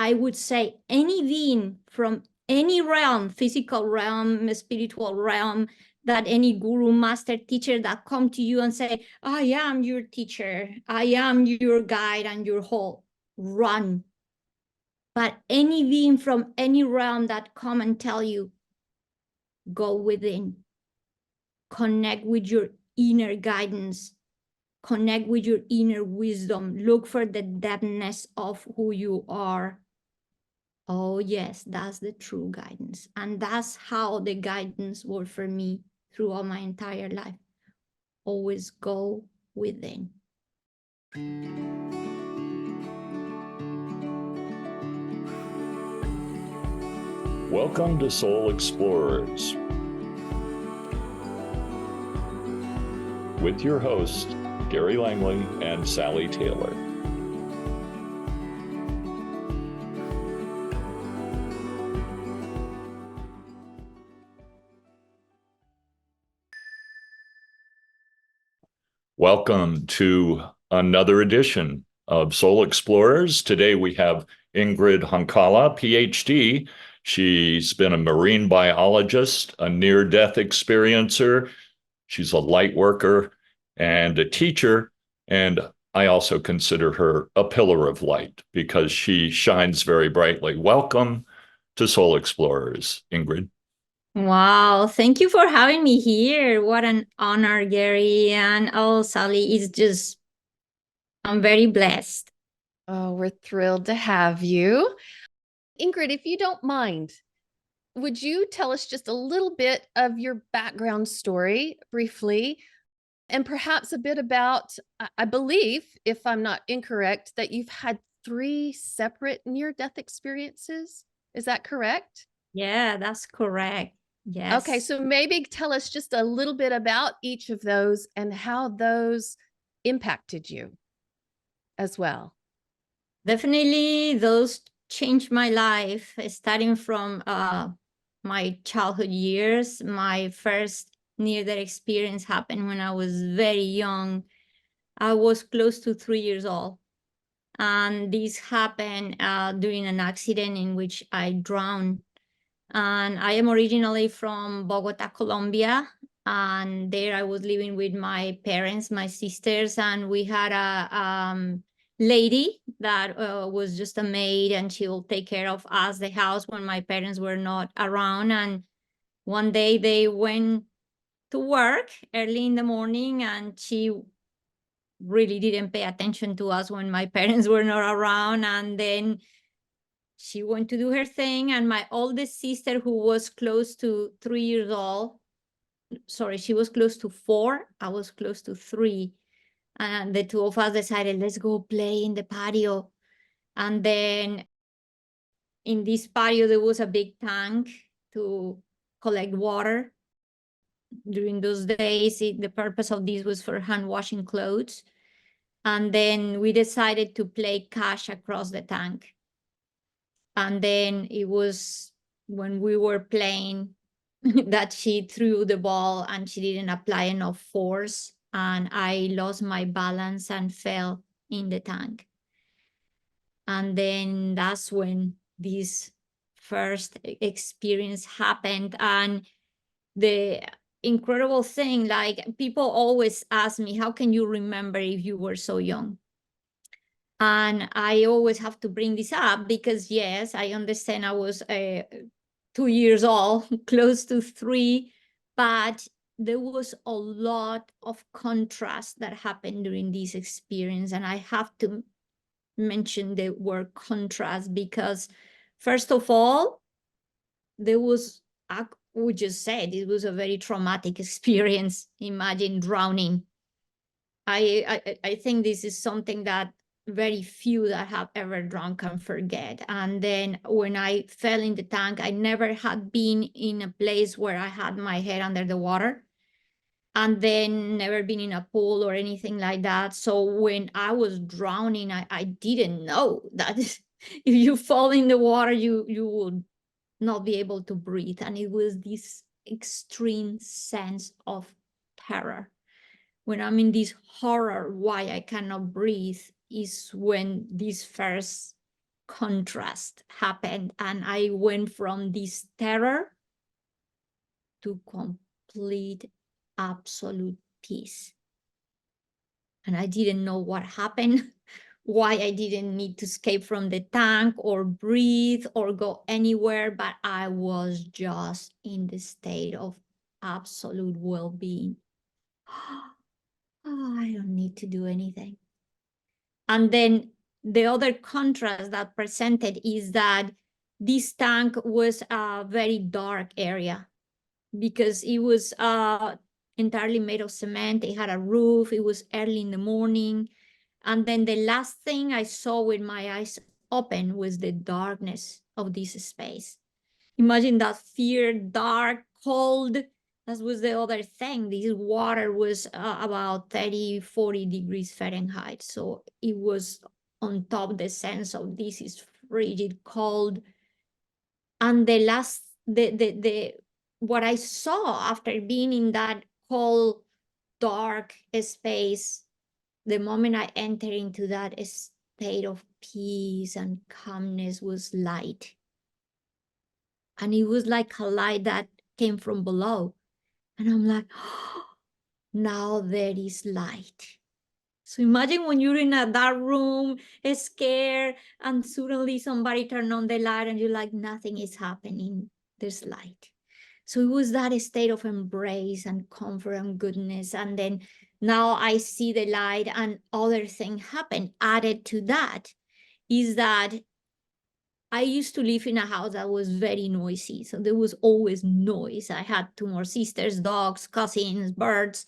I would say any being from any realm, physical realm, spiritual realm, that any guru, master, teacher that come to you and say, I am your teacher, I am your guide and your whole, run. But any being from any realm that come and tell you, go within, connect with your inner guidance, connect with your inner wisdom, look for the depthness of who you are. Oh yes, that's the true guidance. And that's how the guidance worked for me throughout my entire life. Always go within. Welcome to Soul Explorers with your hosts, Gary Langley and Sally Taylor. Welcome to another edition of Soul Explorers. Today we have Ingrid Honkala PhD. She's been a marine biologist, a near-death experiencer. She's a light worker and a teacher. And I also consider her a pillar of light because she shines very brightly. Welcome to Soul Explorers, Ingrid. Wow, thank you for having me here. What an honor, Gary. And oh, Sally, I'm very blessed. Oh, we're thrilled to have you. Ingrid, if you don't mind, would you tell us just a little bit of your background story briefly, and perhaps a bit about, I believe, if I'm not incorrect, that you've had 3 separate near-death experiences. Is that correct? Yeah, that's correct. Yes. Okay, so maybe tell us just a little bit about each of those and how those impacted you as well. Definitely those changed my life, starting from my childhood years. My first near-death experience happened when I was very young. I was close to 3 years old. And this happened during an accident in which I drowned. And I am originally from Bogota, Colombia. And there I was living with my parents, my sisters, and we had a lady that was just a maid, and she will take care of us, the house, when my parents were not around. And one day they went to work early in the morning, and she really didn't pay attention to us when my parents were not around. And then she went to do her thing, and my oldest sister, who was close to 3 years old, sorry, she was close to 4, I was close to 3, and the two of us decided, let's go play in the patio. And then in this patio there was a big tank to collect water. During those days, the purpose of this was for hand washing clothes. And then we decided to play cash across the tank. And then it was when we were playing that she threw the ball and she didn't apply enough force, and I lost my balance and fell in the tank. And then that's when this first experience happened. And the incredible thing, like, people always ask me, how can you remember if you were so young? And I always have to bring this up because, yes, I understand I was 2 years old, close to 3, but there was a lot of contrast that happened during this experience. And I have to mention the word contrast because, first of all, there was, we just said, it was a very traumatic experience. Imagine drowning. I think this is something that very few that have ever drowned can forget. And then when I fell in the tank, I never had been in a place where I had my head under the water, and then never been in a pool or anything like that. So when I was drowning, I didn't know that if you fall in the water, you would not be able to breathe. And it was this extreme sense of terror. When I'm in this horror, why I cannot breathe, is when this first contrast happened, and I went from this terror to complete, absolute peace. And I didn't know what happened, why I didn't need to escape from the tank or breathe or go anywhere, but I was just in the state of absolute well-being. Oh, I don't need to do anything. And then the other contrast that presented is that this tank was a very dark area because it was entirely made of cement. It had a roof. It was early in the morning. And then the last thing I saw with my eyes open was the darkness of this space. Imagine that fear, dark, cold. That was the other thing. This water was about 30, 40 degrees Fahrenheit. So it was on top the sense of this is frigid, cold. And the last, what I saw after being in that cold, dark space, the moment I entered into that state of peace and calmness was light. And it was like a light that came from below. And I'm like, oh, now there is light. So imagine when you're in a dark room, scared, and suddenly somebody turned on the light and you're like, nothing is happening. There's light. So it was that state of embrace and comfort and goodness. And then now I see the light, and other thing happened. Added to that is that I used to live in a house that was very noisy. So there was always noise. I had 2 more sisters, dogs, cousins, birds,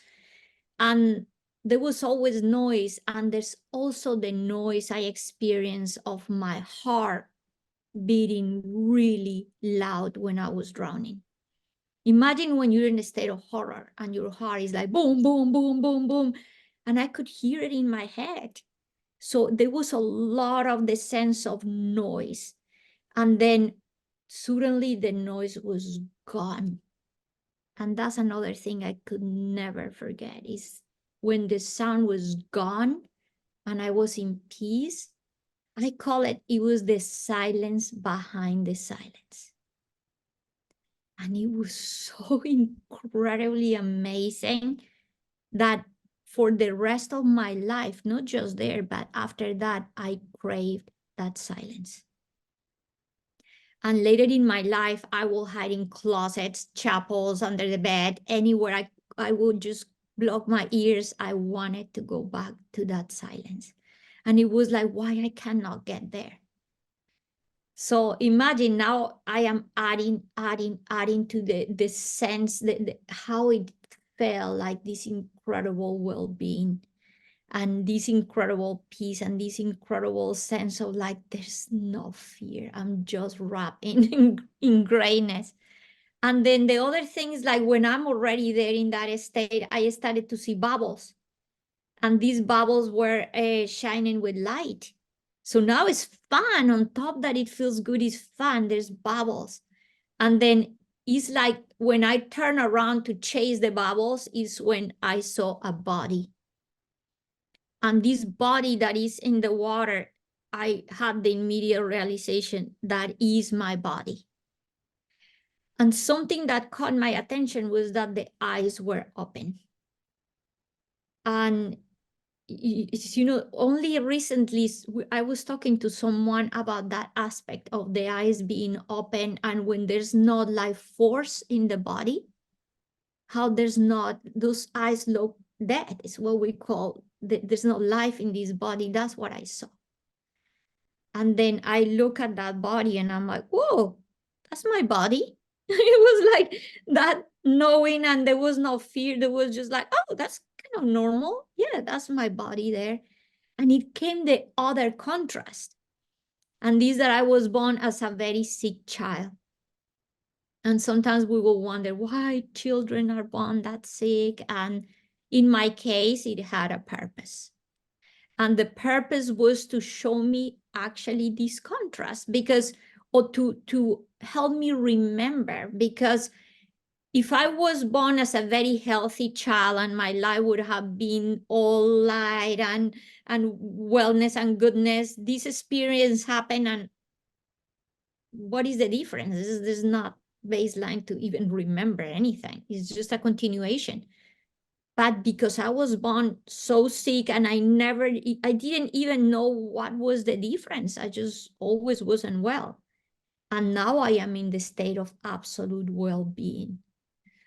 and there was always noise. And there's also the noise I experienced of my heart beating really loud when I was drowning. Imagine when you're in a state of horror and your heart is like boom, boom, boom, boom, boom. And I could hear it in my head. So there was a lot of the sense of noise. And then suddenly the noise was gone. And that's another thing I could never forget is when the sound was gone and I was in peace, I call it, it was the silence behind the silence. And it was so incredibly amazing that for the rest of my life, not just there, but after that, I craved that silence. And later in my life, I will hide in closets, chapels, under the bed, anywhere I would just block my ears. I wanted to go back to that silence. And it was like, why I cannot get there? So imagine now I am adding to the sense that how it felt like this incredible well-being and this incredible peace and this incredible sense of like, there's no fear. I'm just wrapped in grayness. And then the other thing is like when I'm already there in that state, I started to see bubbles. And these bubbles were shining with light. So now it's fun. On top that it feels good, it's fun. There's bubbles. And then it's like when I turn around to chase the bubbles is when I saw a body. And this body that is in the water, I had the immediate realization that is my body. And something that caught my attention was that the eyes were open. And you know, only recently I was talking to someone about that aspect of the eyes being open, and when there's not life force in the body, how there's not, those eyes look dead. It's what we call, there's no life in this body. That's what I saw. And then I look at that body and I'm like, whoa, that's my body. It was like that knowing, and there was no fear. There was just like, oh, that's kind of normal. Yeah, that's my body there. And it came the other contrast. And this that I was born as a very sick child. And sometimes we will wonder why children are born that sick. And in my case, it had a purpose. And the purpose was to show me actually this contrast, because, or to help me remember, because if I was born as a very healthy child and my life would have been all light and wellness and goodness, this experience happened, and what is the difference? This is not baseline to even remember anything. It's just a continuation. But because I was born so sick and I didn't even know what was the difference. I just always wasn't well. And now I am in the state of absolute well-being.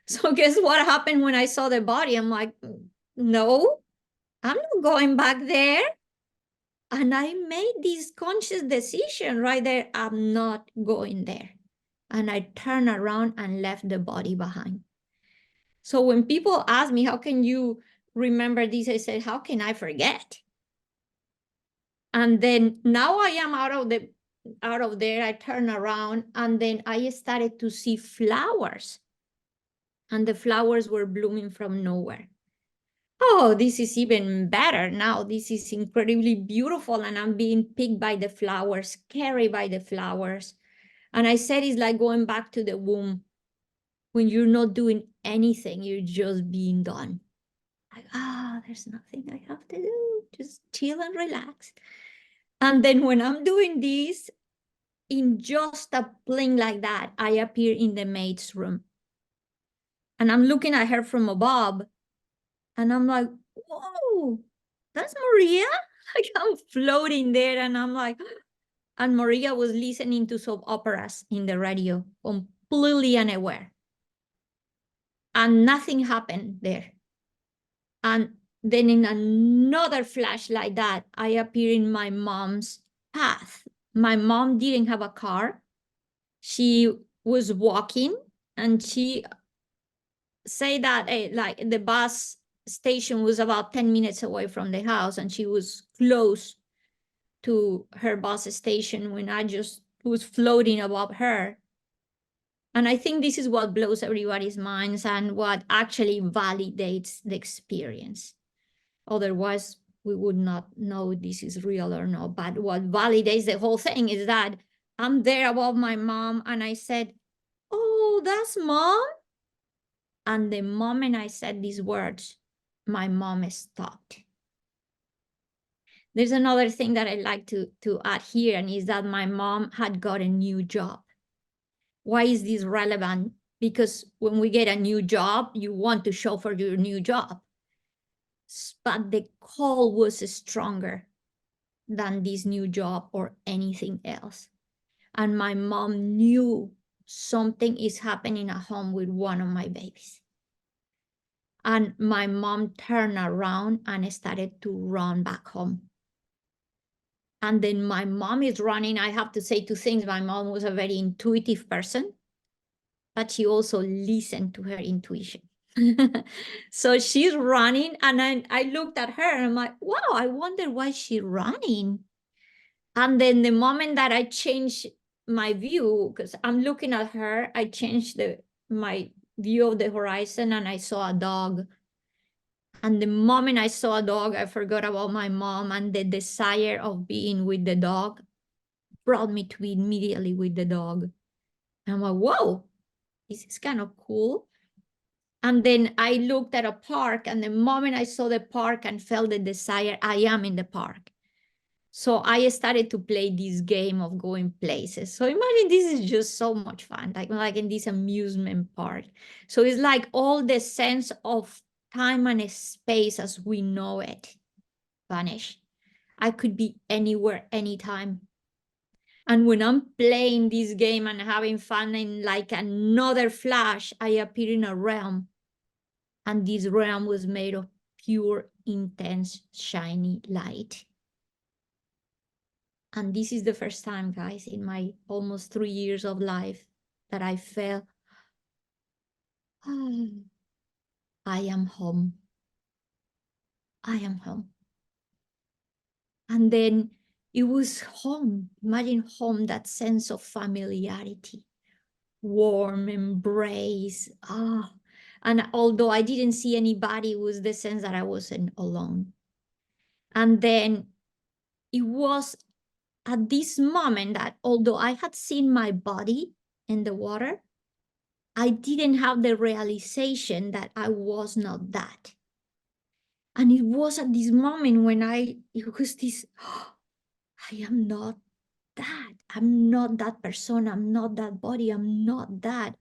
So guess what happened when I saw the body? I'm like, no, I'm not going back there. And I made this conscious decision right there. I'm not going there. And I turned around and left the body behind. So when people ask me, how can you remember this? I said, how can I forget? And then now I am out of there. I turn around and then I started to see flowers. And the flowers were blooming from nowhere. Oh, this is even better now. This is incredibly beautiful. And I'm being picked by the flowers, carried by the flowers. And I said, it's like going back to the womb when you're not doing anything, you're just being done. Like, there's nothing I have to do. Just chill and relax. And then when I'm doing this, in just a blink like that, I appear in the maid's room. And I'm looking at her from above. And I'm like, whoa, that's Maria? Like I'm floating there and I'm like, and Maria was listening to soap operas in the radio, completely unaware. And nothing happened there. And then in another flash like that, I appear in my mom's path. My mom didn't have a car. She was walking and she said that like the bus station was about 10 minutes away from the house and she was close to her bus station when I just was floating above her. And I think this is what blows everybody's minds and what actually validates the experience. Otherwise, we would not know this is real or not. But what validates the whole thing is that I'm there above my mom and I said, oh, that's mom? And the moment I said these words, my mom stopped. There's another thing that I'd like to add here, and is that my mom had got a new job. Why is this relevant? Because when we get a new job, you want to show for your new job. But the call was stronger than this new job or anything else. And my mom knew something is happening at home with one of my babies. And my mom turned around and started to run back home. And then my mom is running. I have to say two things. My mom was a very intuitive person, but she also listened to her intuition. So she's running and I looked at her and I'm like, wow, I wonder why she's running. And then the moment that I changed my view, because I'm looking at her, I changed my view of the horizon and I saw a dog. And the moment I saw a dog, I forgot about my mom, and the desire of being with the dog brought me to be immediately with the dog. And I'm like, whoa, this is kind of cool. And then I looked at a park, and the moment I saw the park and felt the desire, I am in the park. So I started to play this game of going places. So imagine this is just so much fun, like in this amusement park. So it's like all the sense of time and space as we know it vanished. I could be anywhere, anytime. And when I'm playing this game and having fun in like another flash, I appear in a realm. And this realm was made of pure, intense, shiny light. And this is the first time, guys, in my almost 3 years of life that I felt, oh, I am home. I am home. And then it was home. Imagine home, that sense of familiarity, warm embrace. And although I didn't see anybody, it was the sense that I wasn't alone. And then it was at this moment that although I had seen my body in the water, I didn't have the realization that I was not that. And it was at this moment when it was this, oh, I am not that. I'm not that person. I'm not that body. I'm not that.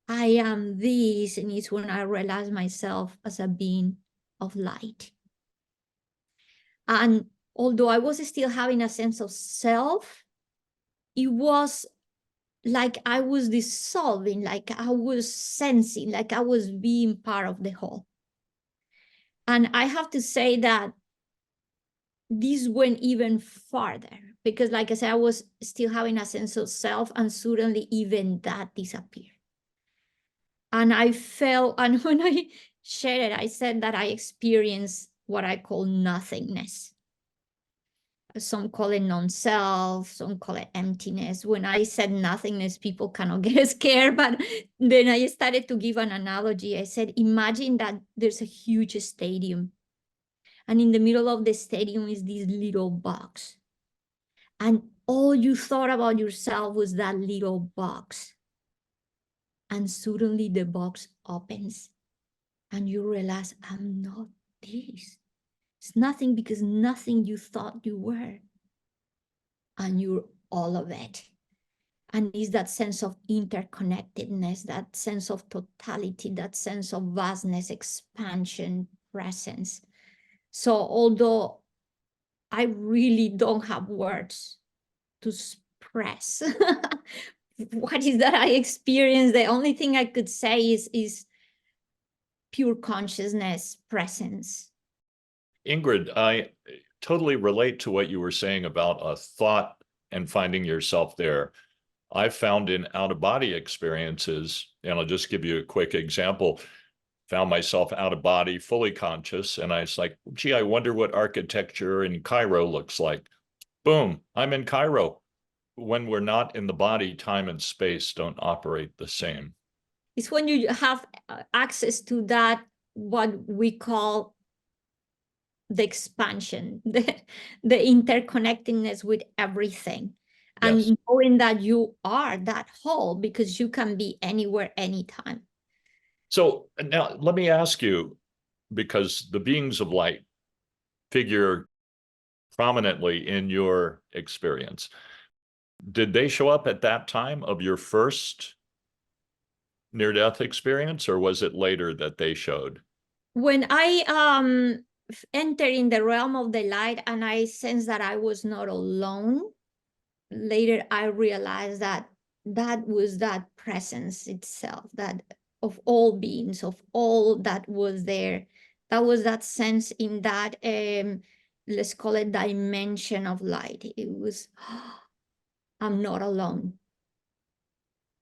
I am this. And it's when I realized myself as a being of light. And although I was still having a sense of self, it was like I was dissolving, like I was sensing, like I was being part of the whole. And I have to say that this went even farther because, like I said, I was still having a sense of self, and suddenly even that disappeared. And I felt, and when I shared it, I said that I experienced what I call nothingness. Some call it non-self, some call it emptiness. When I said nothingness, people kind of get scared, but then I started to give an analogy. I said, imagine that there's a huge stadium, and in the middle of the stadium is this little box. And all you thought about yourself was that little box. And suddenly the box opens and you realize, I'm not this. It's nothing because nothing you thought you were. And you're all of it. And it's that sense of interconnectedness, that sense of totality, that sense of vastness, expansion, presence. So although I really don't have words to express what is that I experienced, the only thing I could say is pure consciousness, presence. Ingrid, I totally relate to what you were saying about a thought and finding yourself there. I found in out-of-body experiences, and I'll just give you a quick example, found myself out of body, fully conscious, and I was like, gee, I wonder what architecture in Cairo looks like. Boom, I'm in Cairo. When we're not in the body, time and space don't operate the same. It's when you have access to that, what we call the expansion, the interconnectedness with everything. And Yes. knowing that you are that whole because you can be anywhere, anytime. So now let me ask you, because the beings of light figure prominently in your experience, did they show up at that time of your first near-death experience, or was it later that they showed? When I entered in the realm of the light and I sensed that I was not alone, later I realized that that was that presence itself, that of all beings, of all that was there. That was that sense in that, let's call it dimension of light. It was, oh, I'm not alone.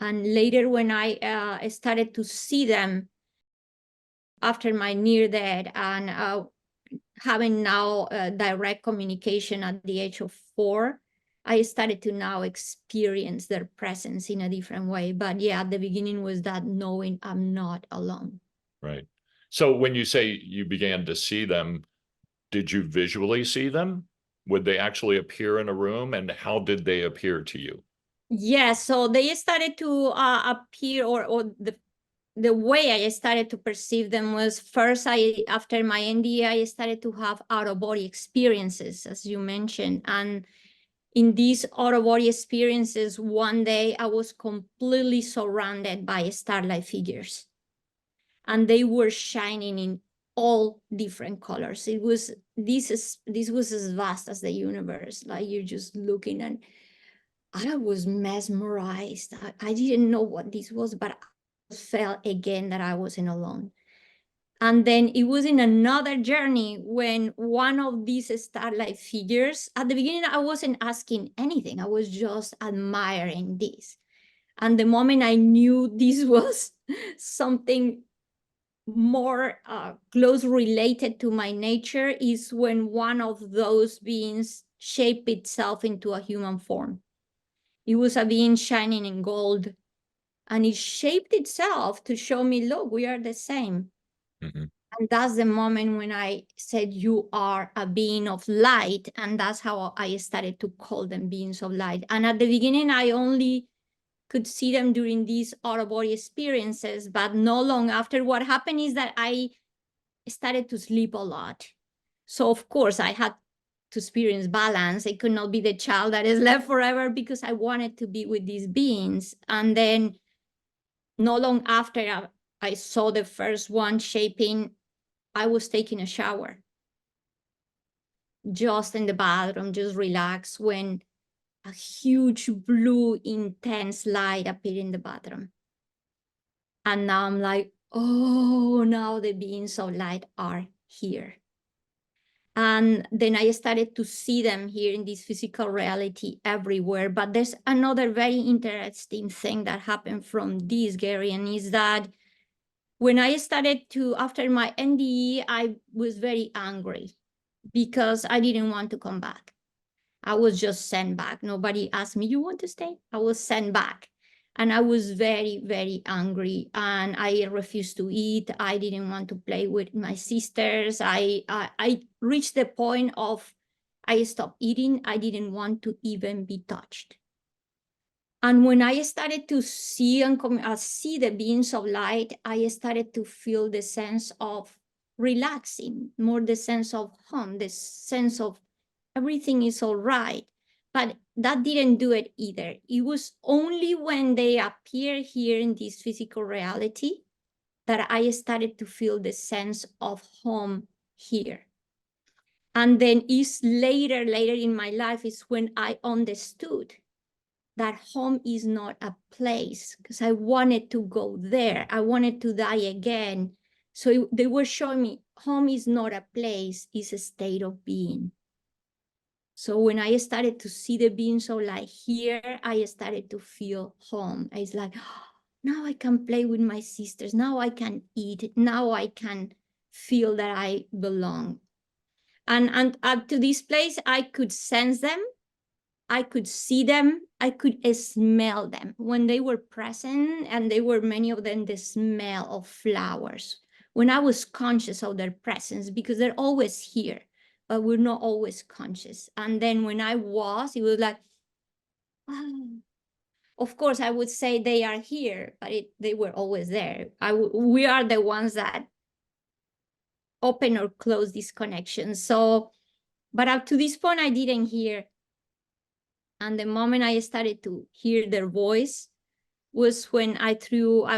And later when I started to see them after my near death and having now direct communication at the age of 4, I started to now experience their presence in a different way. But yeah, at the beginning was that knowing I'm not alone. Right. So when you say you began to see them, did you visually see them? Would they actually appear in a room, and how did they appear to you? Yeah, so they started to appear, or the way I started to perceive them was first, after my NDE, I started to have out-of-body experiences, as you mentioned. And in these out-of-body experiences, one day I was completely surrounded by starlight figures. And they were shining in all different colors. It was, this was as vast as the universe. Like you're just looking, and I was mesmerized. I didn't know what this was, but I felt again that I wasn't alone. And then it was in another journey when one of these starlight figures, at the beginning, I wasn't asking anything. I was just admiring this. And the moment I knew this was something more close related to my nature is when one of those beings shaped itself into a human form. It was a being shining in gold, and it shaped itself to show me, look, we are the same. Mm-hmm. And that's the moment when I said, you are a being of light. And that's how I started to call them beings of light. And at the beginning, I only could see them during these out-of-body experiences, but no long after. What happened is that I started to sleep a lot. So of course I had to experience balance. I could not be the child that is left forever because I wanted to be with these beings. And then no long after I saw the first one shaping, I was taking a shower, just in the bathroom, just relaxed, when a huge blue intense light appeared in the bathroom. And now I'm like, oh, now the beings of light are here. And then I started to see them here in this physical reality everywhere. But there's another very interesting thing that happened from this, Gary, and is that when I started to, after my NDE, I was very angry because I didn't want to come back. I was just sent back. Nobody asked me, you want to stay? I was sent back. And I was very, very angry. And I refused to eat. I didn't want to play with my sisters. I reached the point of, I stopped eating. I didn't want to even be touched. And when I started to see and see the beings of light, I started to feel the sense of relaxing, more the sense of home, the sense of everything is all right. But that didn't do it either. It was only when they appear here in this physical reality that I started to feel the sense of home here. And then it's later in my life is when I understood that home is not a place, because I wanted to go there. I wanted to die again. So they were showing me home is not a place, it's a state of being. So when I started to see the beings of light here, I started to feel home. It's like, oh, now I can play with my sisters. Now I can eat. Now I can feel that I belong. And up to this place, I could sense them. I could see them, I could smell them. When they were present, and they were many of them, the smell of flowers. When I was conscious of their presence, because they're always here, but we're not always conscious. And then when I was, it was like, oh. Of course, I would say they are here, but they were always there. We are the ones that open or close this connection. So, but up to this point, I didn't hear. And the moment I started to hear their voice was when I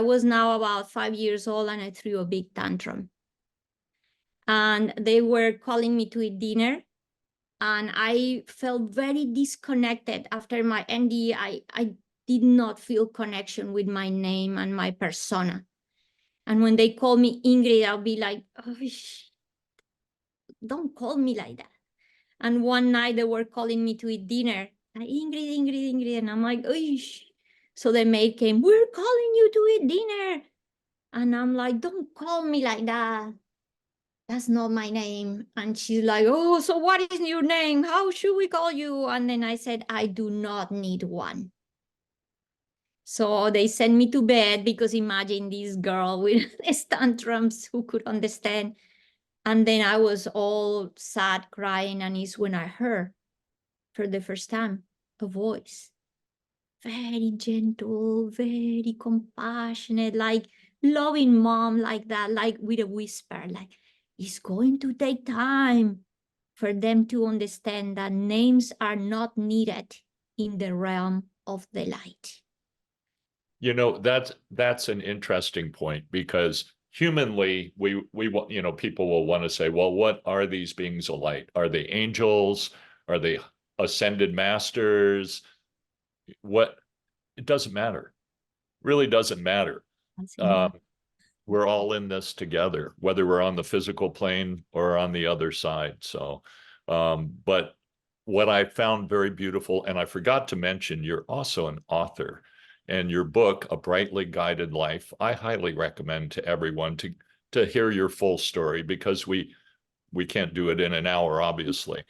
was now about 5 years old, and I threw a big tantrum. And they were calling me to eat dinner. And I felt very disconnected after my NDE. I did not feel connection with my name and my persona. And when they call me Ingrid, I'll be like, oh, don't call me like that. And one night they were calling me to eat dinner. Ingrid, Ingrid, Ingrid. And I'm like, oish. So the maid came, we're calling you to eat dinner. And I'm like, don't call me like that. That's not my name. And she's like, oh, so what is your name? How should we call you? And then I said, I do not need one. So they sent me to bed, because imagine this girl with tantrums who could understand. And then I was all sad, crying. And it's when I heard for the first time a voice, very gentle, very compassionate, like loving mom, like that, like with a whisper, like, it's going to take time for them to understand that names are not needed in the realm of the light. You know, that's an interesting point, because humanly, we people will want to say, well, what are these beings of light? Are they angels? Are they ascended masters? What? It doesn't matter. Really doesn't matter. We're all in this together, whether we're on the physical plane or on the other side. So, but what I found very beautiful, and I forgot to mention, you're also an author, and your book, A Brightly Guided Life, I highly recommend to everyone to hear your full story, because we can't do it in an hour, obviously.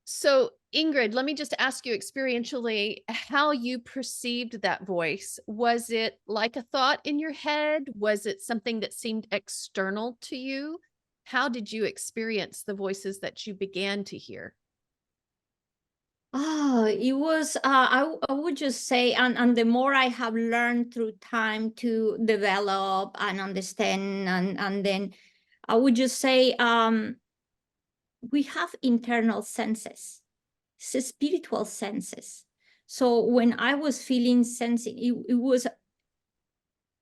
So, Ingrid, let me just ask you experientially how you perceived that voice. Was it like a thought in your head? Was it something that seemed external to you? How did you experience the voices that you began to hear? Oh, it was, I would just say, and the more I have learned through time to develop and understand, and then I would just say, we have internal senses, spiritual senses. So when I was feeling sensing, it was,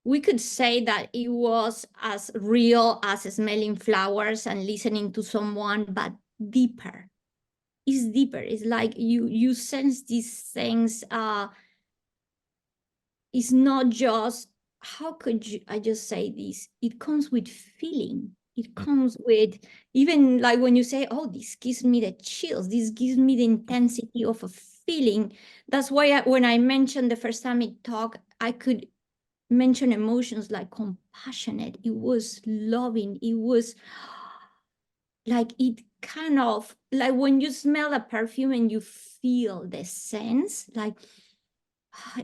we could say that it was as real as smelling flowers and listening to someone, but deeper. It's deeper. It's like you sense these things. It's not just, how could I just say this? It comes with feeling. It comes with, even like when you say, oh, this gives me the chills, this gives me the intensity of a feeling. That's why when I mentioned the first time it talked, I could mention emotions like compassionate. It was loving. It was like, it kind of like when you smell a perfume and you feel the sense, like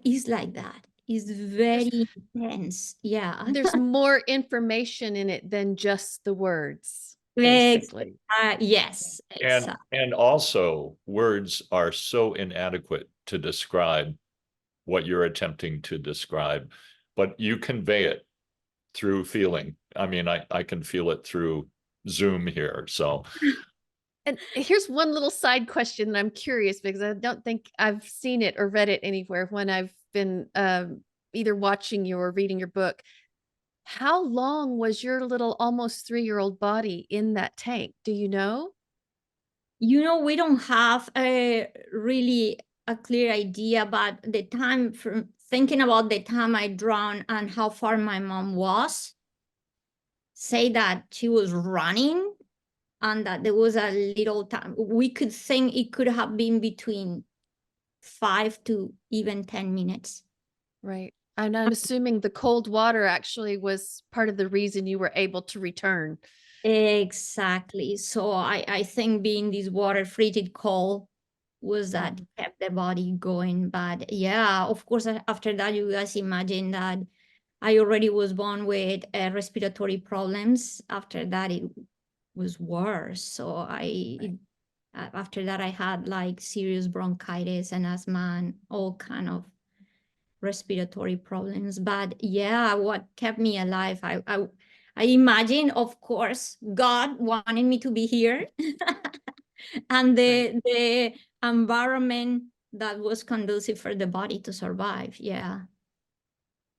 it's like that. It's very intense. Yeah. There's more information in it than just the words, Ex- basically. yes, exactly. And also, words are so inadequate to describe what you're attempting to describe, but you convey it through feeling. I mean, I can feel it through Zoom here. So And here's one little side question that I'm curious, because I don't think I've seen it or read it anywhere when I've been either watching you or reading your book. How long was your little almost 3-year-old body in that tank? Do you know? We don't have a really a clear idea about the time, from thinking about the time I drowned and how far my mom was. Say that she was running and that there was a little time. We could think it could have been between 5 to even 10 minutes. Right. And I'm assuming the cold water actually was part of the reason you were able to return. Exactly. So I think being this water frigid cold was that kept the body going. But yeah, of course, after that, you guys imagine that I already was born with respiratory problems. After that, it was worse. So after that, I had like serious bronchitis and asthma and all kind of respiratory problems. But yeah, what kept me alive, I imagine, of course, God wanted me to be here and the environment that was conducive for the body to survive. Yeah.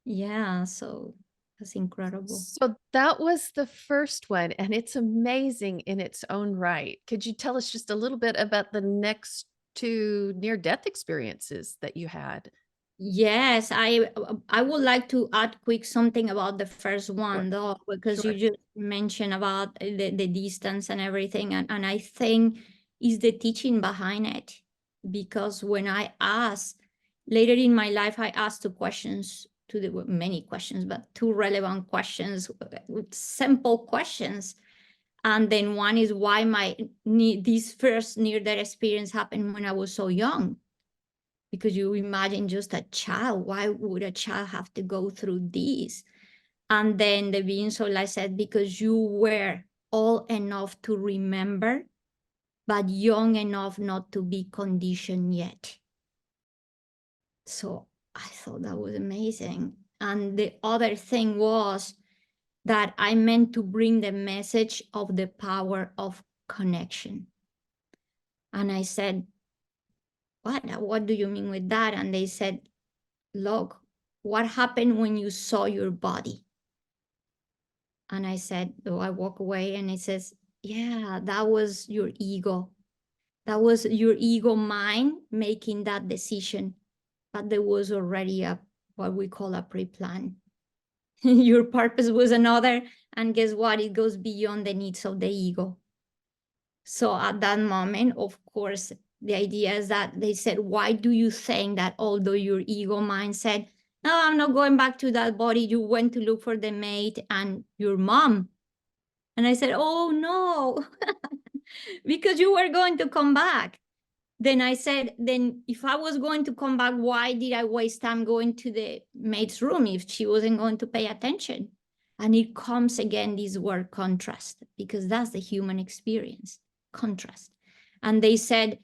Yeah, so that's incredible. So that was the first one, and it's amazing in its own right. Could you tell us just a little bit about the next two near-death experiences that you had? Yes, I would like to add quick something about the first one, though, because Sure. you just mentioned about the distance and everything, and I think is the teaching behind it. Because when I asked later in my life, I asked two questions, many questions, but two relevant questions, simple questions. And then one is why this first near-death experience happened when I was so young. Because you imagine just a child, why would a child have to go through this? And then the being soul, I said, because you were old enough to remember, but young enough not to be conditioned yet. So I thought that was amazing. And the other thing was that I meant to bring the message of the power of connection. And I said, what do you mean with that? And they said, look, what happened when you saw your body? And I said, oh, I walk away, and it says, yeah, that was your ego. That was your ego mind making that decision. But there was already what we call a pre-plan. Your purpose was another, and guess what? It goes beyond the needs of the ego. So at that moment, of course, the idea is that they said, why do you think that although your ego mind said, no, I'm not going back to that body, you went to look for the mate and your mom? And I said, oh no, because you were going to come back. Then I said, then if I was going to come back, why did I waste time going to the mate's room if she wasn't going to pay attention? And it comes again, this word contrast, because that's the human experience, contrast. And they said,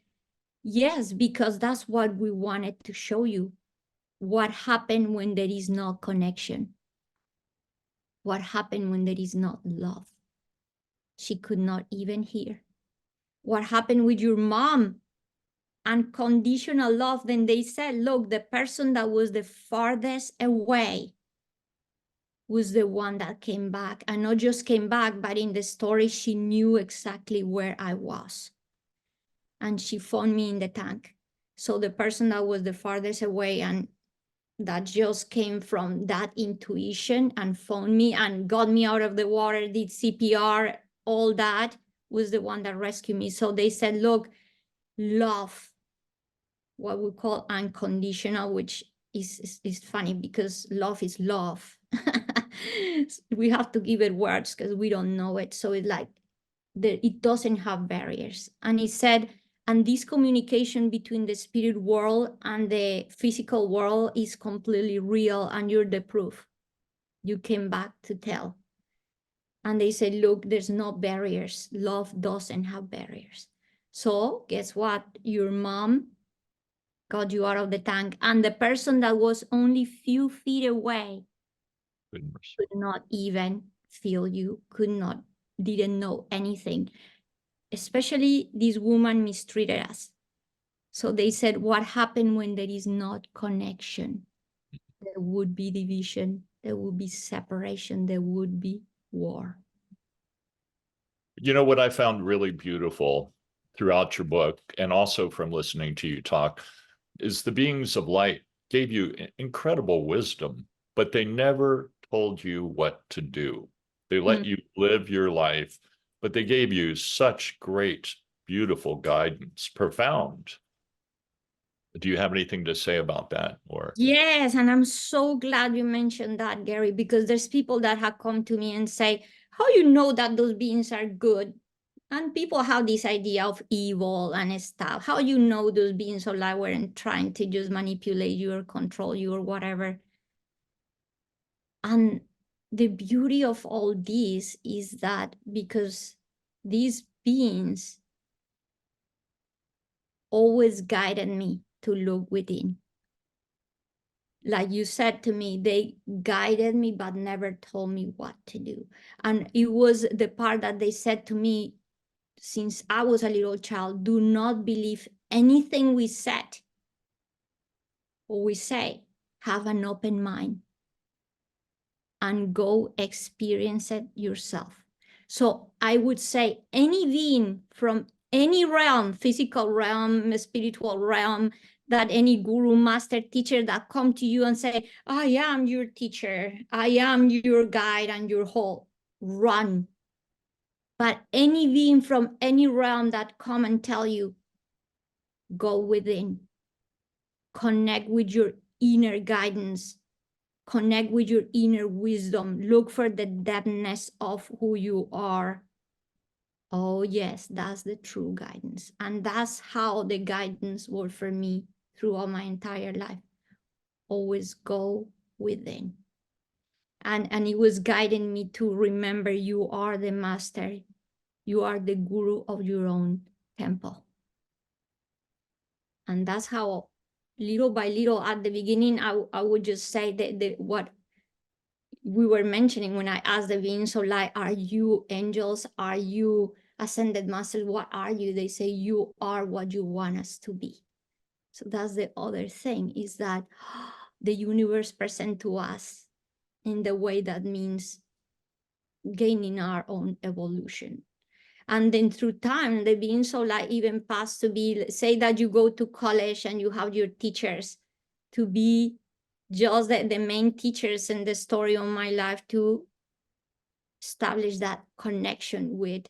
Yes, because that's what we wanted to show you. What happened when there is no connection? What happened when there is not love? She could not even hear. What happened with your mom? Unconditional love. Then they said, look, the person that was the farthest away was the one that came back. And not just came back, but in the story, she knew exactly where I was. And she found me in the tank. So the person that was the farthest away and that just came from that intuition and found me and got me out of the water, did CPR, all that, was the one that rescued me. So they said, look, love, what we call unconditional, which is funny because love is love. We have to give it words because we don't know it. So it's like it doesn't have barriers. And he said, and this communication between the spirit world and the physical world is completely real, and you're the proof. You came back to tell. And they said, look, there's no barriers. Love doesn't have barriers. So guess what? Your mom got you out of the tank, and the person that was only few feet away could not even feel you, didn't know anything. Especially this woman mistreated us. So they said, what happened when there is not connection? There would be division, there would be separation, there would be war. You know what I found really beautiful throughout your book, and also from listening to you talk, is the beings of light gave you incredible wisdom, but they never told you what to do. They let you live your life, but they gave you such great, beautiful guidance, profound. Do you have anything to say about that? Or Yes, and I'm so glad you mentioned that, Gary, because there's people that have come to me and say, how you know that those beings are good? And people have this idea of evil and stuff. How you know those beings of light weren't trying to just manipulate you or control you or whatever? And the beauty of all this is that because these beings always guided me to look within. Like you said to me, they guided me, but never told me what to do. And it was the part that they said to me, since I was a little child, do not believe anything we said or we say. Have an open mind and go experience it yourself. So I would say any being from any realm, physical realm, spiritual realm, that any guru, master, teacher that come to you and say, I am your teacher, I am your guide and your whole, run. But any being from any realm that come and tell you, go within, connect with your inner guidance, connect with your inner wisdom, look for the depthness of who you are. Oh yes, that's the true guidance. And that's how the guidance worked for me throughout my entire life. Always go within. And it was guiding me to remember you are the master. You are the guru of your own temple. And that's how little by little at the beginning, I would just say that what we were mentioning when I asked the beings of light, are you angels? Are you ascended masters? What are you? They say you are what you want us to be. So that's the other thing, is that the universe present to us in the way that means gaining our own evolution. And then through time, the beings of light even pass to be, say that you go to college and you have your teachers to be just the main teachers in the story of my life, to establish that connection with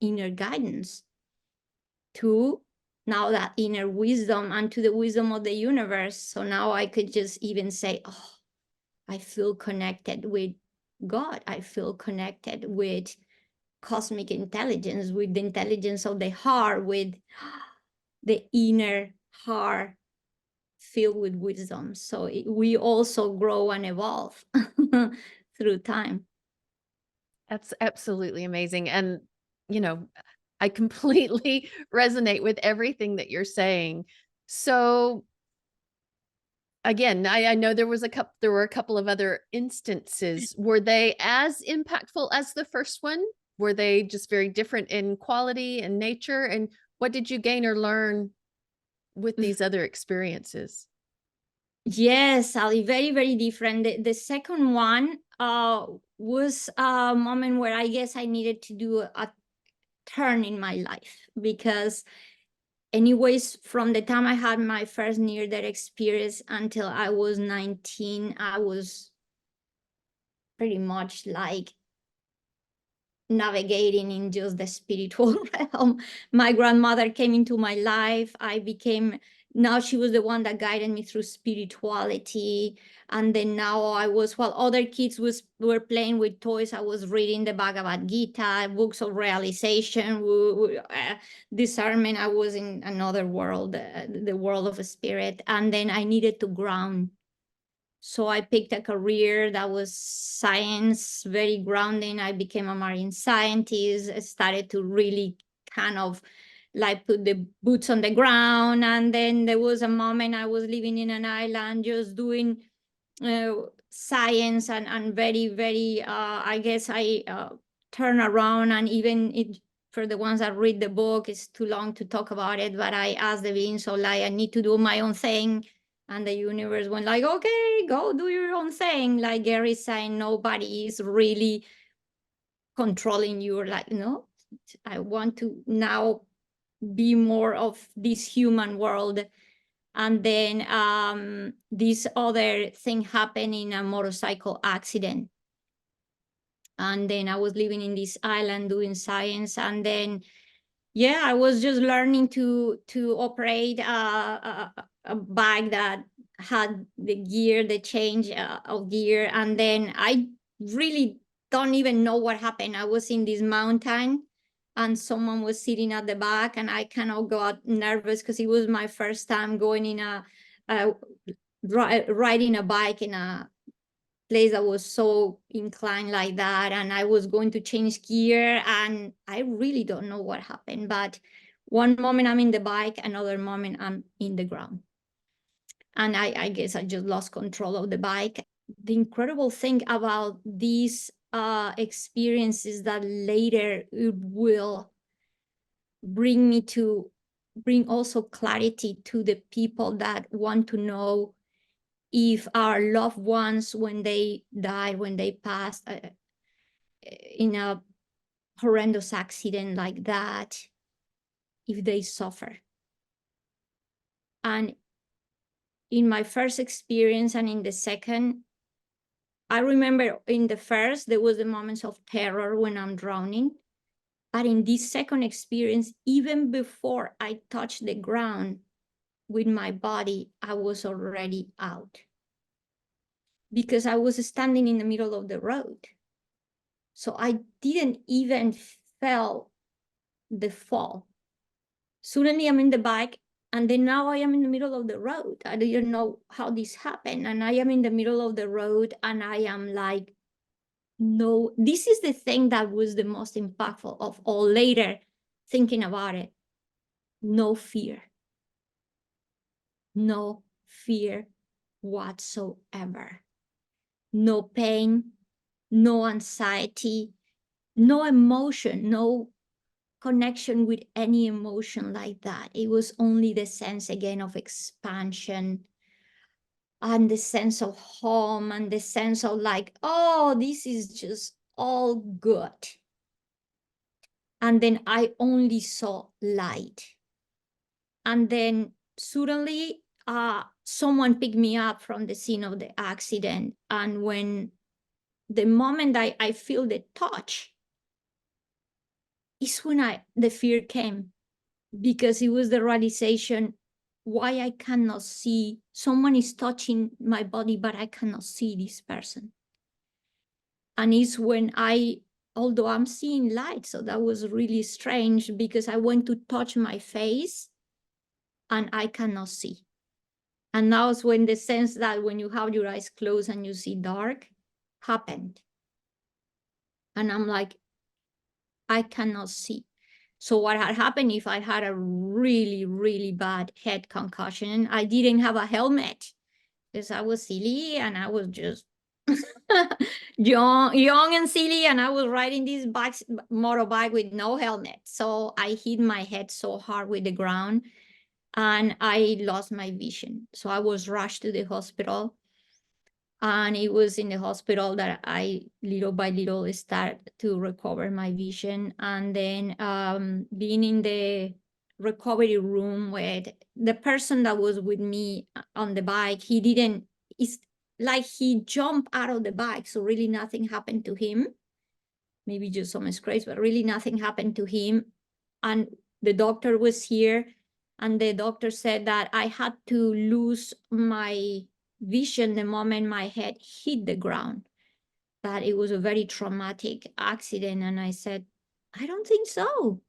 inner guidance, to now that inner wisdom and to the wisdom of the universe. So now I could just even say, oh, I feel connected with God. I feel connected with cosmic intelligence, with the intelligence of the heart, with the inner heart filled with wisdom. So we also grow and evolve through time. That's absolutely amazing. And, you know, I completely resonate with everything that you're saying. So again, I know there were a couple of other instances. Were they as impactful as the first one? Were they just very different in quality and nature? And what did you gain or learn with these other experiences? Yes, Ali, very, very different. The second one was a moment where I guess I needed to do a turn in my life, because anyways, from the time I had my first near-death experience until I was 19, I was pretty much like navigating in just the spiritual realm. My grandmother came into my life. Now she was the one that guided me through spirituality. And then now while other kids were playing with toys, I was reading the Bhagavad Gita, books of realization, discernment. I was in another world, the world of spirit. And then I needed to ground. So I picked a career that was science, very grounding. I became a marine scientist. I started to really kind of like put the boots on the ground. And then there was a moment I was living in an island just doing science and very, very, I guess I turn around, and even for the ones that read the book, it's too long to talk about it, but I asked the being, so like, I need to do my own thing. And the universe went like, okay, go do your own thing. Like Gary saying, nobody is really controlling you. Or like, no, I want to now be more of this human world. And then this other thing happened in a motorcycle accident. And then I was living in this island doing science. And then, yeah, I was just learning to operate a bike that had the change of gear. And then I really don't even know what happened. I was in this mountain and someone was sitting at the back, and I kind of got nervous because it was my first time going in riding a bike in a place that was so inclined like that. And I was going to change gear, and I really don't know what happened. But one moment I'm in the bike, another moment I'm in the ground. And I guess I just lost control of the bike. The incredible thing about these experiences that later it will bring also clarity to the people that want to know if our loved ones, when they died, when they passed in a horrendous accident like that, if they suffer. And in my first experience and in the second, I remember in the first, there was the moments of terror when I'm drowning. But in this second experience, even before I touched the ground with my body, I was already out, because I was standing in the middle of the road. So I didn't even feel the fall. Suddenly I'm in the bike, and then now I am in the middle of the road. I didn't know how this happened. And I am in the middle of the road, and I am like, no, this is the thing that was the most impactful of all later, thinking about it. No fear. No fear whatsoever. No pain, no anxiety, no emotion, no connection with any emotion like that. It was only the sense again of expansion and the sense of home and the sense of like, oh, this is just all good. And then I only saw light. And then suddenly someone picked me up from the scene of the accident. And when the moment I feel the touch is when the fear came, because it was the realization why I cannot see. Someone is touching my body, but I cannot see this person. And it's when although I'm seeing light, so that was really strange, because I went to touch my face and I cannot see. And now it's when the sense that when you have your eyes closed and you see dark happened. And I'm like, I cannot see. So what had happened, if I had a really, really bad head concussion, I didn't have a helmet because I was silly and I was just young and silly, and I was riding this motorbike with no helmet. So I hit my head so hard with the ground and I lost my vision. So I was rushed to the hospital. And it was in the hospital that I little by little start to recover my vision. And then being in the recovery room with the person that was with me on the bike, it's like he jumped out of the bike. So really nothing happened to him. Maybe just some scrapes, but really nothing happened to him. And the doctor was here, and the doctor said that I had to lose my vision the moment my head hit the ground, that it was a very traumatic accident. And I said, I don't think so.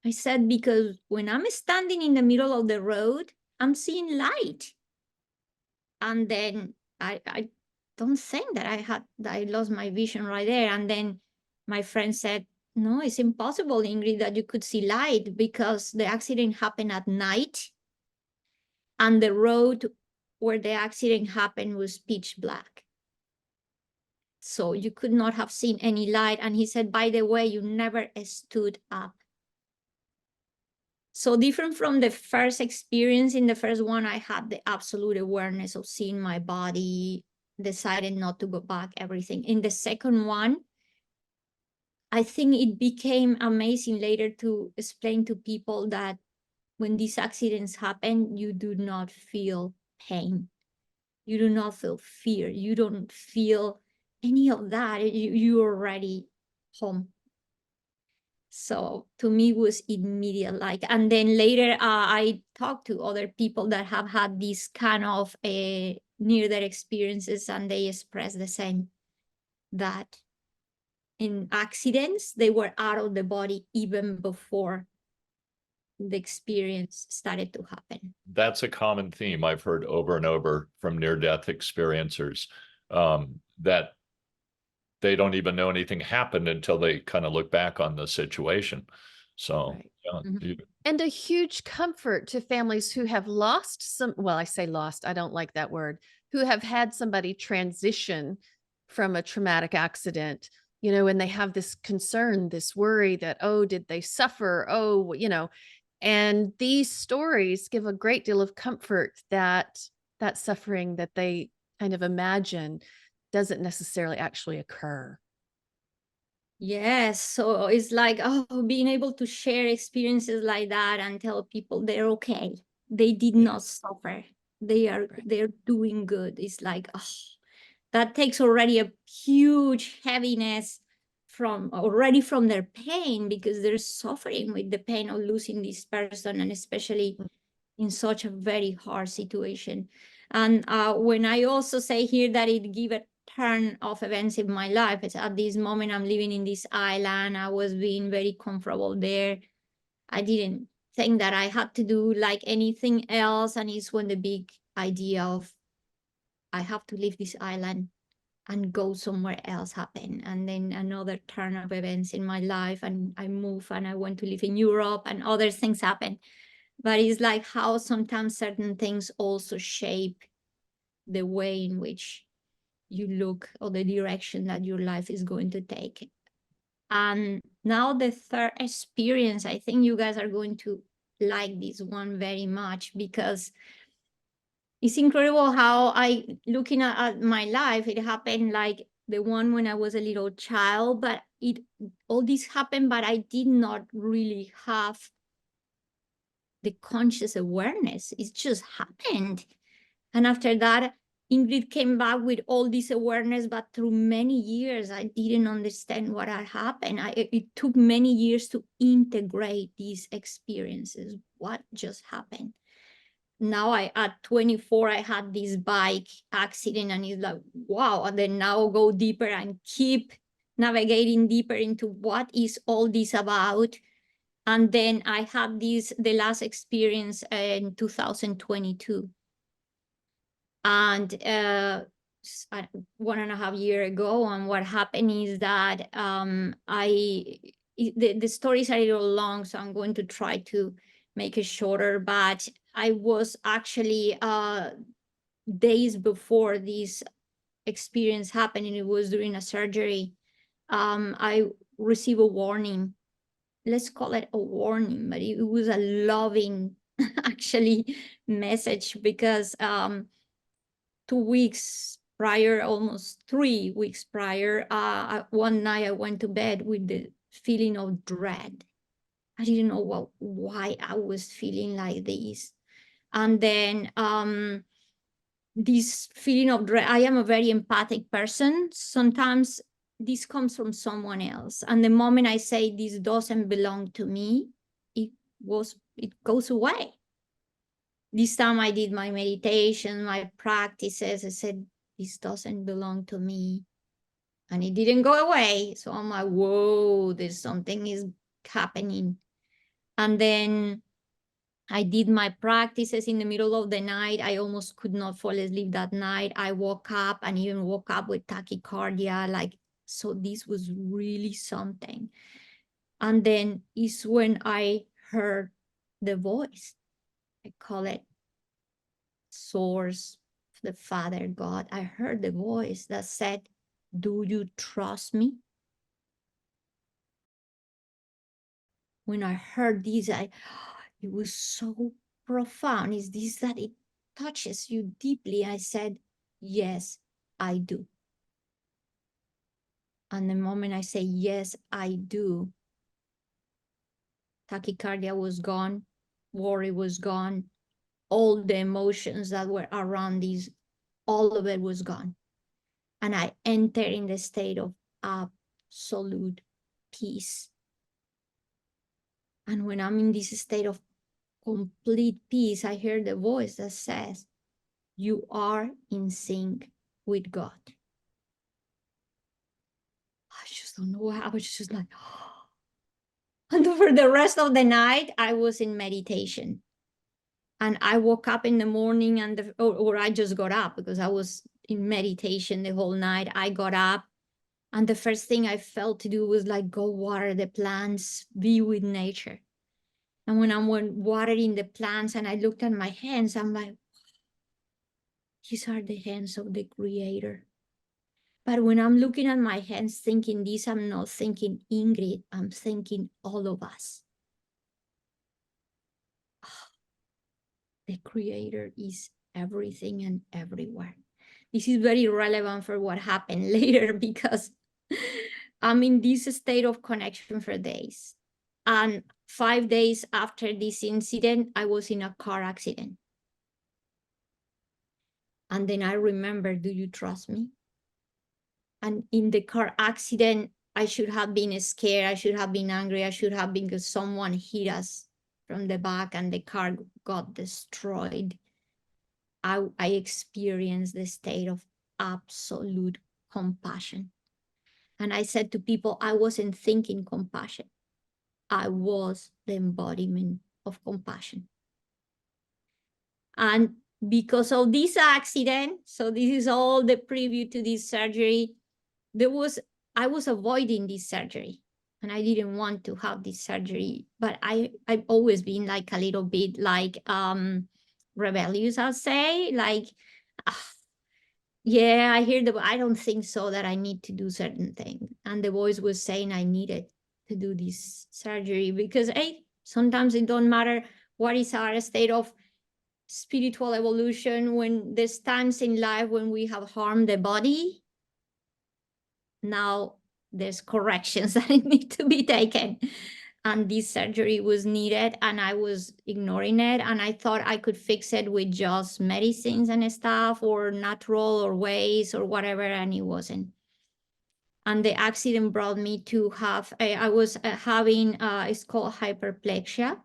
I said, because when I'm standing in the middle of the road, I'm seeing light. And then I don't think that I lost my vision right there. And then my friend said, no, it's impossible, Ingrid, that you could see light, because the accident happened at night and the road where the accident happened was pitch black. So you could not have seen any light. And he said, by the way, you never stood up. So different from the first experience. In the first one, I had the absolute awareness of seeing my body, decided not to go back, everything. In the second one, I think it became amazing later to explain to people that when these accidents happen, you do not feel pain. You do not feel fear. You don't feel any of that. You're already home. So to me, it was immediate. And then later, I talked to other people that have had these kind of near-death experiences, and they express the same, that in accidents, they were out of the body even before the experience started to happen. That's a common theme I've heard over and over from near-death experiencers, that they don't even know anything happened until they kind of look back on the situation. So, Right. yeah. Mhm. And a huge comfort to families who have lost well, I say lost, I don't like that word, who have had somebody transition from a traumatic accident, and they have this concern, this worry that, oh, did they suffer? Oh, and these stories give a great deal of comfort that that suffering that they kind of imagine doesn't necessarily actually occur. Yes, so it's like, oh, being able to share experiences like that and tell people they're okay. They did not suffer. They're doing good. It's like, oh, that takes already a huge heaviness from their pain, because they're suffering with the pain of losing this person, and especially in such a very hard situation. And when I also say here that it gave a turn of events in my life, it's at this moment I'm living in this island. I was being very comfortable there. I didn't think that I had to do like anything else. And it's when the big idea of I have to leave this island and go somewhere else happened. And then another turn of events in my life, and I moved and I went to live in Europe, and other things happened. But it's like how sometimes certain things also shape the way in which you look, or the direction that your life is going to take. And now the third experience, I think you guys are going to like this one very much, because it's incredible how looking at my life, it happened like the one when I was a little child, but all this happened, but I did not really have the conscious awareness. It just happened. And after that, Ingrid came back with all this awareness, but through many years, I didn't understand what had happened. It took many years to integrate these experiences. What just happened? Now at 24, I had this bike accident, and it's like, wow. And then now go deeper and keep navigating deeper into what is all this about. And then I had the last experience in 2022. And 1.5 years ago. And what happened is that I the stories are a little long, so I'm going to try to make it shorter. But I was actually days before this experience happened, and it was during a surgery. I received a warning. Let's call it a warning, but it was a loving actually message, because 2 weeks prior, almost 3 weeks prior, one night I went to bed with the feeling of dread. I didn't know why I was feeling like this. And then this feeling of dread, I am a very empathic person. Sometimes this comes from someone else. And the moment I say this doesn't belong to me, it goes away. This time I did my meditation, my practices. I said, this doesn't belong to me. And it didn't go away. So I'm like, whoa, there's something is happening. And then I did my practices in the middle of the night. I almost could not fall asleep that night. I woke up and even woke up with tachycardia. Like, so this was really something. And then is when I heard the voice. I call it source, the Father, God. I heard the voice that said, do you trust me? When I heard this, it was so profound. Is this that it touches you deeply? I said, yes, I do. And the moment I say, yes, I do, tachycardia was gone, worry was gone, all the emotions that were around this, all of it was gone. And I entered in the state of absolute peace. And when I'm in this state of complete peace, I hear the voice that says, you are in sync with God. I just don't know how. I was just like, oh. And for the rest of the night, I was in meditation. And I woke up in the morning, and or I just got up because I was in meditation the whole night. I got up, and the first thing I felt to do was like go water the plants, be with nature. And when I'm watering the plants and I looked at my hands, I'm like, these are the hands of the Creator. But when I'm looking at my hands thinking this, I'm not thinking Ingrid, I'm thinking all of us. The Creator is everything and everywhere. This is very relevant for what happened later, because I'm in this state of connection for days. And 5 days after this incident, I was in a car accident. And then I remember, do you trust me? And in the car accident, I should have been scared. I should have been angry. I should have been, because someone hit us from the back and the car got destroyed. I experienced the state of absolute compassion. And I said to people, I wasn't thinking compassion. I was the embodiment of compassion. And because of this accident, so this is all the preview to this surgery, I was avoiding this surgery, and I didn't want to have this surgery, but I've always been like a little bit like rebellious, I'll say, like, yeah, I hear I don't think so that I need to do certain things. And the voice was saying I needed to do this surgery because, hey, sometimes it don't matter what is our state of spiritual evolution. When there's times in life when we have harmed the body, now there's corrections that need to be taken. And this surgery was needed, and I was ignoring it. And I thought I could fix it with just medicines and stuff, or natural or ways or whatever, and it wasn't. And the accident brought me to have, I was having, it's called hyperplexia.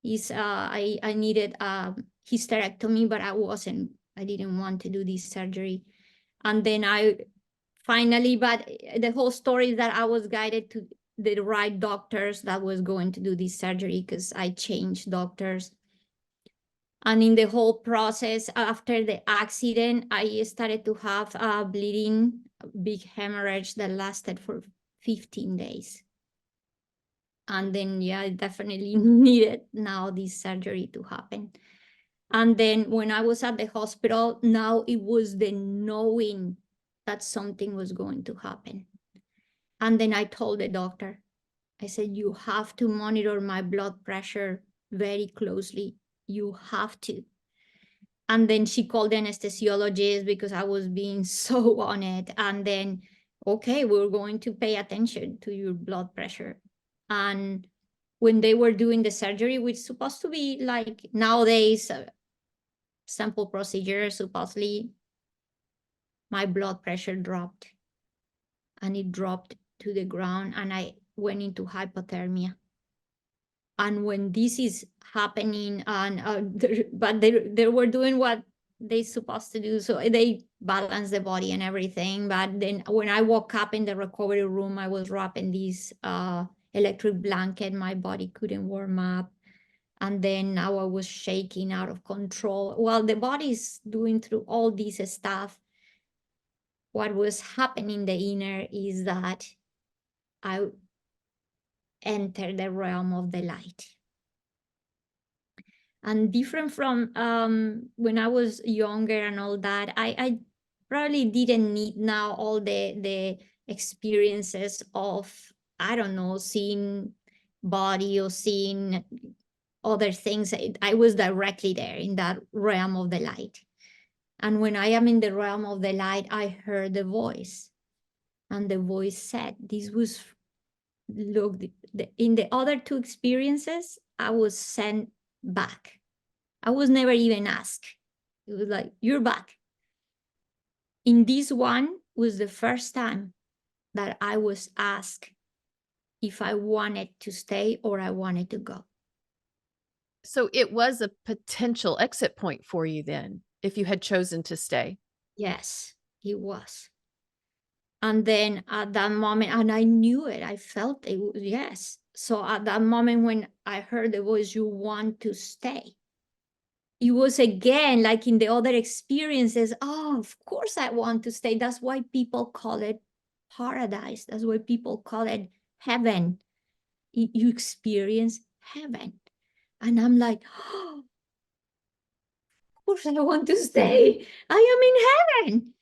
I needed a hysterectomy, but I didn't want to do this surgery. And then finally, but the whole story is that I was guided to the right doctors that was going to do this surgery, because I changed doctors. And in the whole process, after the accident, I started to have bleeding, big hemorrhage that lasted for 15 days. And then, yeah, I definitely needed now this surgery to happen. And then when I was at the hospital, now it was the knowing that something was going to happen. And then I told the doctor, I said, you have to monitor my blood pressure very closely. You have to. And then she called the anesthesiologist because I was being so on it. And then, okay, we're going to pay attention to your blood pressure. And when they were doing the surgery, which is supposed to be like nowadays, simple procedure, supposedly, my blood pressure dropped. And it dropped to the ground, and I went into hypothermia. And when this is happening, and but they were doing what they supposed to do, so they balance the body and everything. But then when I woke up in the recovery room, I was wrapped in this electric blanket. My body couldn't warm up, and then now I was shaking out of control. While the body's doing through all this stuff, what was happening in the inner is that I entered the realm of the light. And different from when I was younger and all that, I probably didn't need now all the experiences of, I don't know, seeing body or seeing other things. I was directly there in that realm of the light. And when I am in the realm of the light, I heard the voice. And the voice said, this was, look, in the other two experiences, I was sent back. I was never even asked. It was like, you're back. In this one was the first time that I was asked if I wanted to stay or I wanted to go. So it was a potential exit point for you then, if you had chosen to stay. Yes, it was. And then at that moment, and I knew it, I felt it, yes. So at that moment when I heard the voice, you want to stay, it was again like in the other experiences. Oh, of course I want to stay. That's why people call it paradise. That's why people call it heaven. You experience heaven. And I'm like, oh, of course I want to stay. I am in heaven.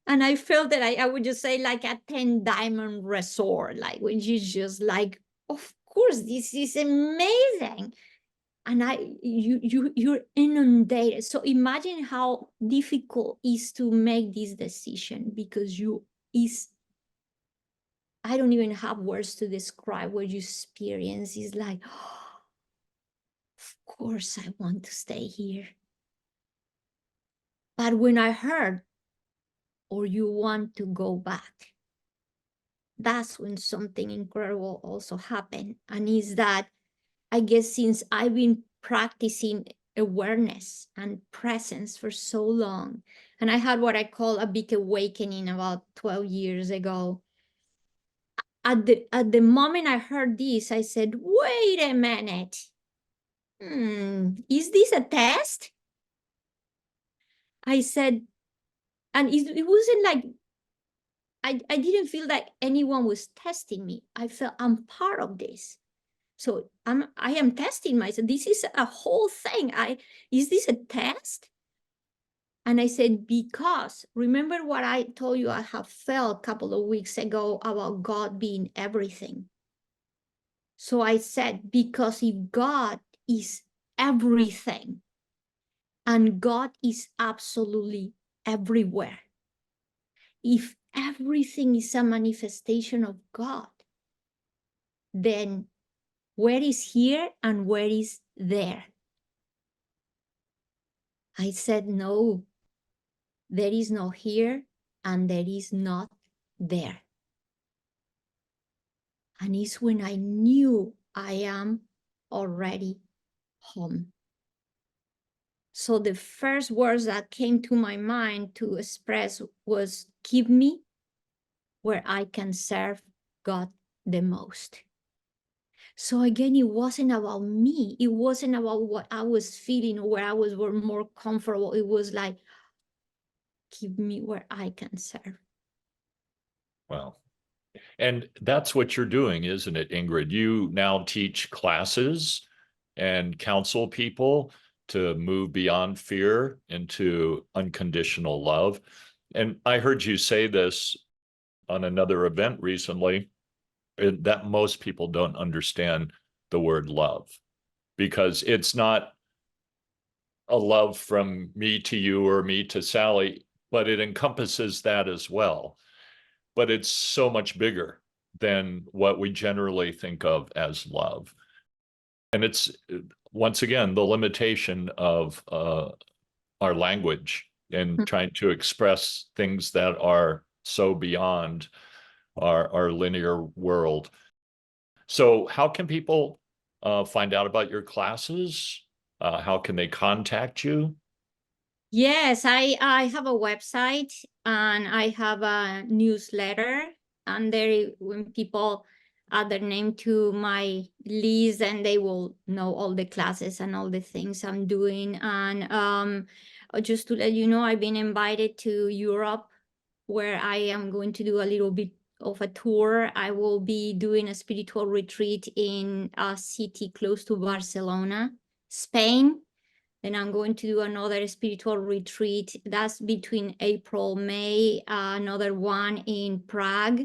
And I felt that I would just say like a 10-diamond resort, like when you just like, of course, this is amazing. And you're inundated. So imagine how difficult it is to make this decision, because I don't even have words to describe what you experience. It's like, oh, of course I want to stay here. But when I heard, or you want to go back, that's when something incredible also happened. And is that, I guess, since I've been practicing awareness and presence for so long, and I had what I call a big awakening about 12 years ago. At the moment I heard this, I said, wait a minute. Is this a test? I said, and it wasn't like, I didn't feel like anyone was testing me. I felt I'm part of this. So I am testing myself. This is a whole thing. Is this a test? And I said, because remember what I told you I have felt a couple of weeks ago about God being everything. So I said, because if God is everything, and God is absolutely everywhere, if everything is a manifestation of God, then where is here and where is there? I said, no, there is no here and there is not there. And it's when I knew I am already home. So the first words that came to my mind to express was, keep me where I can serve God the most. So again, it wasn't about me. It wasn't about what I was feeling or where I was more comfortable. It was like, keep me where I can serve. Well, And that's what you're doing, isn't it, Ingrid? You now teach classes and counsel people to move beyond fear into unconditional love. And I heard you say this on another event recently, that most people don't understand the word love, because it's not a love from me to you or me to Sally, but it encompasses that as well. But it's so much bigger than what we generally think of as love. And it's, once again, the limitation of our language and trying to express things that are so beyond our linear world. So how can people find out about your classes? How can they contact you? Yes, I have a website and I have a newsletter, and there when people add their name to my list, and they will know all the classes and all the things I'm doing. And just to let you know, I've been invited to Europe, where I am going to do a little bit of a tour. I will be doing a spiritual retreat in a city close to Barcelona, Spain. Then I'm going to do another spiritual retreat. That's between April, May, another one in Prague.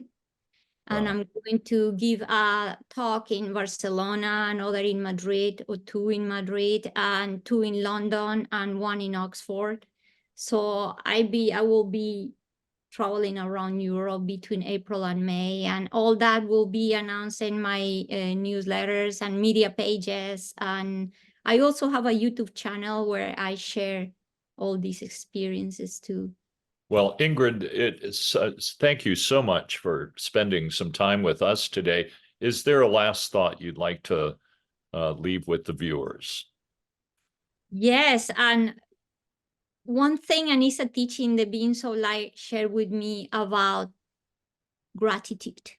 And Wow. I'm going to give a talk in Barcelona, another in Madrid, or two in Madrid, and two in London, and one in Oxford. So I will be traveling around Europe between April and May, and all that will be announced in my newsletters and media pages. And I also have a YouTube channel where I share all these experiences too. Well, Ingrid, thank you so much for spending some time with us today. Is there a last thought you'd like to leave with the viewers? Yes, and one thing Anissa teaching the Being So Light shared with me about gratitude.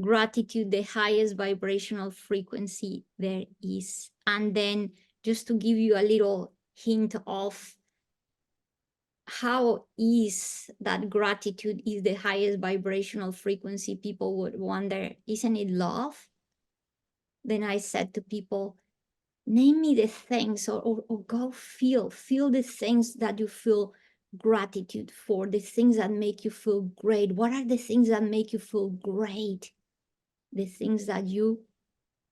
Gratitude, the highest vibrational frequency there is. And then just to give you a little hint of how is that gratitude is the highest vibrational frequency, people would wonder, isn't it love? Then I said to people, name me the things, or go feel the things that you feel gratitude for, the things that make you feel great. What are the things that make you feel great? The things that you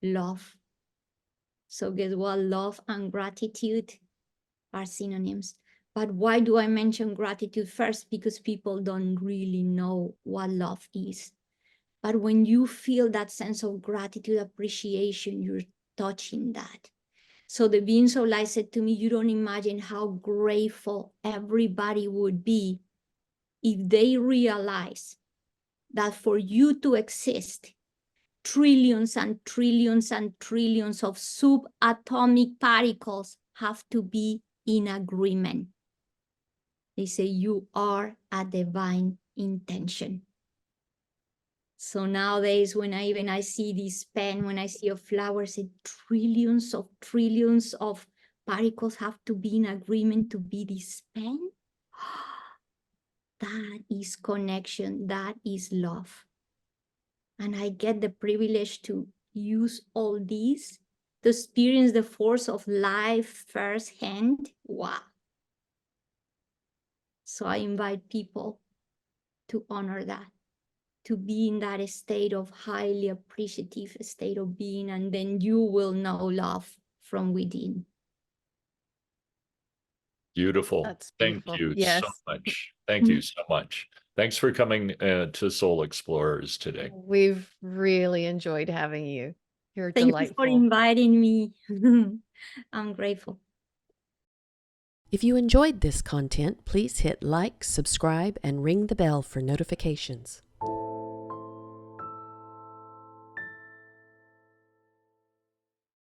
love. So guess what? Love and gratitude are synonyms. But why do I mention gratitude first? Because people don't really know what love is. But when you feel that sense of gratitude, appreciation, you're touching that. So the Being So Light said to me, you don't imagine how grateful everybody would be if they realize that for you to exist, trillions and trillions and trillions of subatomic particles have to be in agreement. They say you are a divine intention. So nowadays, when I see this pen, when I see a flower, say trillions of particles have to be in agreement to be this pen. That is connection, that is love. And I get the privilege to use all these to experience the force of life firsthand. Wow. So I invite people to honor that, to be in that state of highly appreciative state of being, and then you will know love from within. Beautiful. That's Thank beautiful. you Yes. so much. Thank you so much. Thanks for coming to Soul Explorers today. We've really enjoyed having you. You're Thank you for delightful. inviting me. I'm grateful. If you enjoyed this content, please hit like, subscribe, and ring the bell for notifications.